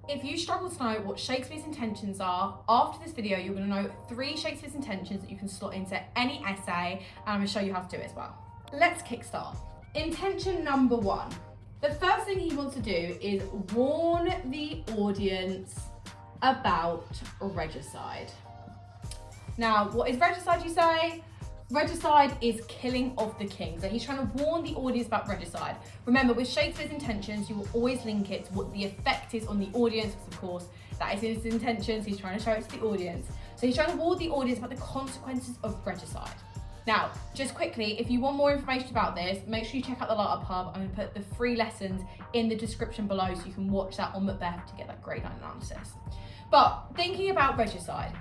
If you struggle to know what Shakespeare's intentions are, after this video you're going to know 3 Shakespeare's intentions that you can slot into any essay, and I'm going to show you how to do it as well. Let's kickstart. Intention number 1. The first thing he wants to do is warn the audience about regicide. Now, what is regicide, you say? Regicide is killing of the king. So he's trying to warn the audience about regicide. Remember, with Shakespeare's intentions, you will always link it to what the effect is on the audience, because of course, that is his intentions. He's trying to show it to the audience. So he's trying to warn the audience about the consequences of regicide. Now, just quickly, if you want more information about this, make sure you check out the Light Up Hub. I'm going to put the free lessons in the description below so you can watch that on Macbeth to get that grade 9 analysis. But thinking about regicide,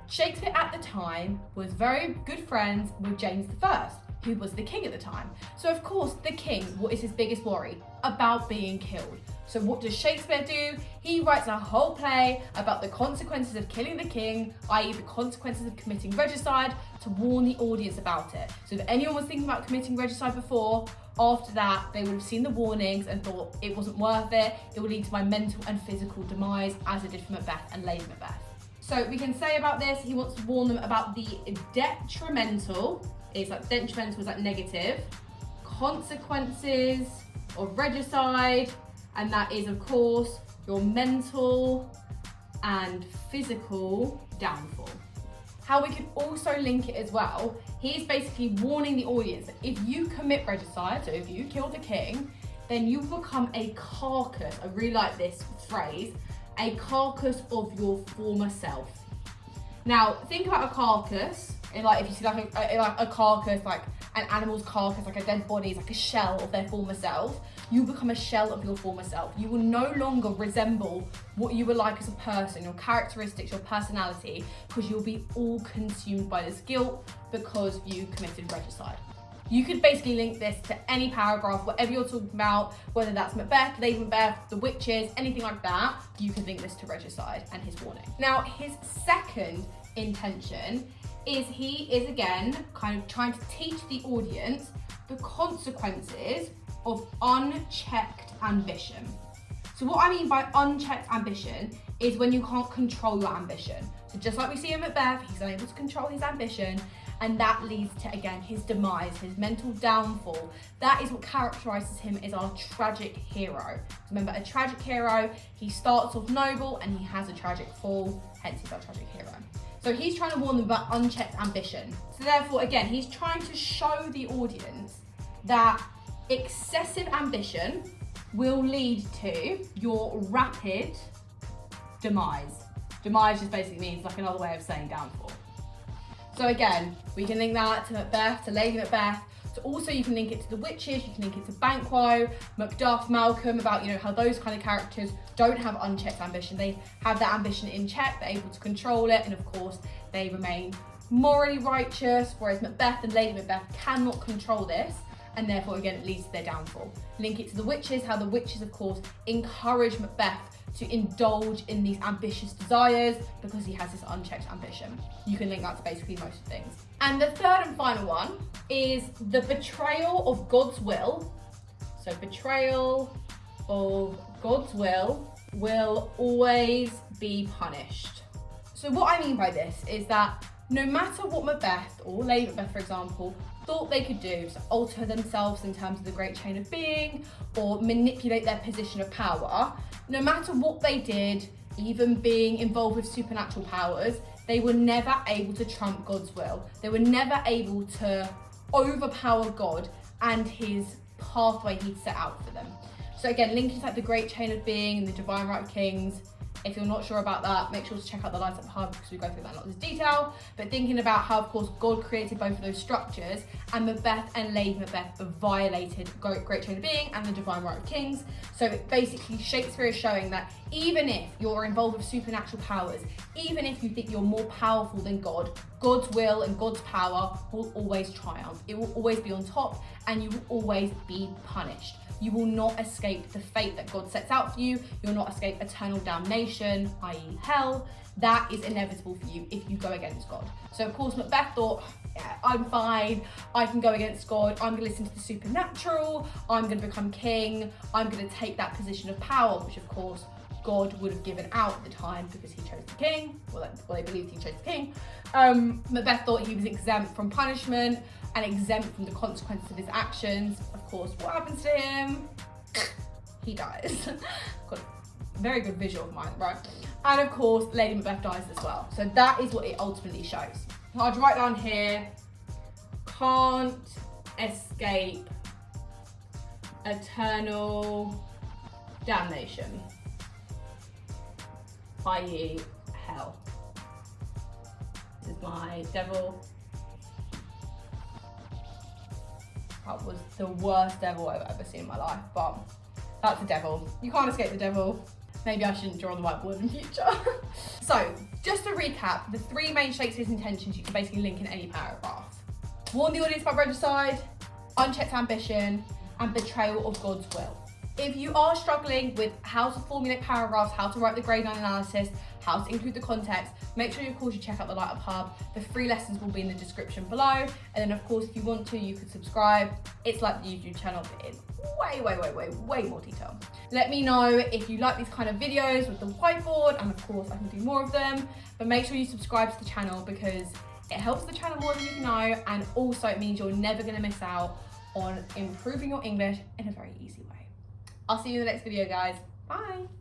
Shakespeare at the time was very good friends with James I, who was the king at the time. So of course, the king, what is his biggest worry? About being killed. So what does Shakespeare do? He writes a whole play about the consequences of killing the king, i.e. the consequences of committing regicide, to warn the audience about it. So if anyone was thinking about committing regicide before, after that, they would have seen the warnings and thought it wasn't worth it. It would lead to my mental and physical demise, as it did for Macbeth and Lady Macbeth. So we can say about this, he wants to warn them about the detrimental, it's like detrimental is like negative, consequences of regicide, and that is of course your mental and physical downfall. How we can also link it as well, he's basically warning the audience that if you commit regicide, so if you kill the king, then you become a carcass. I really like this phrase, a carcass of your former self. Now, think about a carcass, if you see like a carcass, like an animal's carcass, like a dead body, is like a shell of their former self. You become a shell of your former self. You will no longer resemble what you were like as a person, your characteristics, your personality, because you'll be all consumed by this guilt because you committed regicide. You could basically link this to any paragraph, whatever you're talking about, whether that's Macbeth, Lady Macbeth, the witches, anything like that, you can link this to regicide and his warning. Now, his second intention is he is again kind of trying to teach the audience the consequences of unchecked ambition. So what I mean by unchecked ambition is when you can't control your ambition. So just like we see in Macbeth, he's unable to control his ambition, and that leads to, again, his demise, his mental downfall. That is what characterises him as our tragic hero. Remember, a tragic hero, he starts off noble and he has a tragic fall, hence he's our tragic hero. So he's trying to warn them about unchecked ambition. So therefore, again, he's trying to show the audience that excessive ambition will lead to your rapid demise. Demise just basically means like another way of saying downfall. So again, we can link that to Macbeth, to Lady Macbeth. So also you can link it to the witches, you can link it to Banquo, Macduff, Malcolm, about how those kind of characters don't have unchecked ambition. They have that ambition in check, they're able to control it, and of course they remain morally righteous, whereas Macbeth and Lady Macbeth cannot control this, and therefore again it leads to their downfall. Link it to the witches, how the witches of course encourage Macbeth to indulge in these ambitious desires because he has this unchecked ambition. You can link that to basically most things. And the third and final one is the betrayal of God's will. So betrayal of God's will always be punished. So what I mean by this is that no matter what Macbeth or Lady Macbeth, for example, thought they could do to alter themselves in terms of the great chain of being or manipulate their position of power, no matter what they did, even being involved with supernatural powers, they were never able to trump God's will. They were never able to overpower God and his pathway he'd set out for them. So again, linking to like the great chain of being and the divine right of kings. If you're not sure about that, make sure to check out the Light Up Hub because we go through that in lots of detail. But thinking about how, of course, God created both of those structures, and Macbeth and Lady Macbeth violated Great Chain of Being and the Divine Right of Kings. So basically, Shakespeare is showing that even if you're involved with supernatural powers, even if you think you're more powerful than God, God's will and God's power will always triumph. It will always be on top, and you will always be punished. You will not escape the fate that God sets out for you. You'll not escape eternal damnation, i.e. hell. That is inevitable for you if you go against God. So of course Macbeth thought, yeah, I'm fine, I can go against God, I'm gonna listen to the supernatural, I'm gonna become king, I'm gonna take that position of power, which of course God would have given out at the time because he chose the king, well they believed he chose the king. Macbeth thought he was exempt from punishment and exempt from the consequences of his actions. Of course, what happens to him? He dies. Got a very good visual of mine, right? And of course, Lady Macbeth dies as well. So that is what it ultimately shows. So I'd write down here, can't escape eternal damnation, i.e. hell. This is my devil. That was the worst devil I've ever seen in my life, but that's the devil. You can't escape the devil. Maybe I shouldn't draw on the whiteboard in future. So, just to recap, the 3 main Shakespeare's intentions you can basically link in any paragraph. Warn the audience about regicide, unchecked ambition, and betrayal of God's will. If you are struggling with how to formulate paragraphs, how to write the grade 9 analysis, how to include the context, make sure of course you check out the Light Up Hub. The free lessons will be in the description below. And then of course, if you want to, you could subscribe. It's like the YouTube channel, but it's way more detail. Let me know if you like these kind of videos with the whiteboard, and of course I can do more of them, but make sure you subscribe to the channel because it helps the channel more than you know, and also it means you're never gonna miss out on improving your English in a very easy way. I'll see you in the next video, guys. Bye.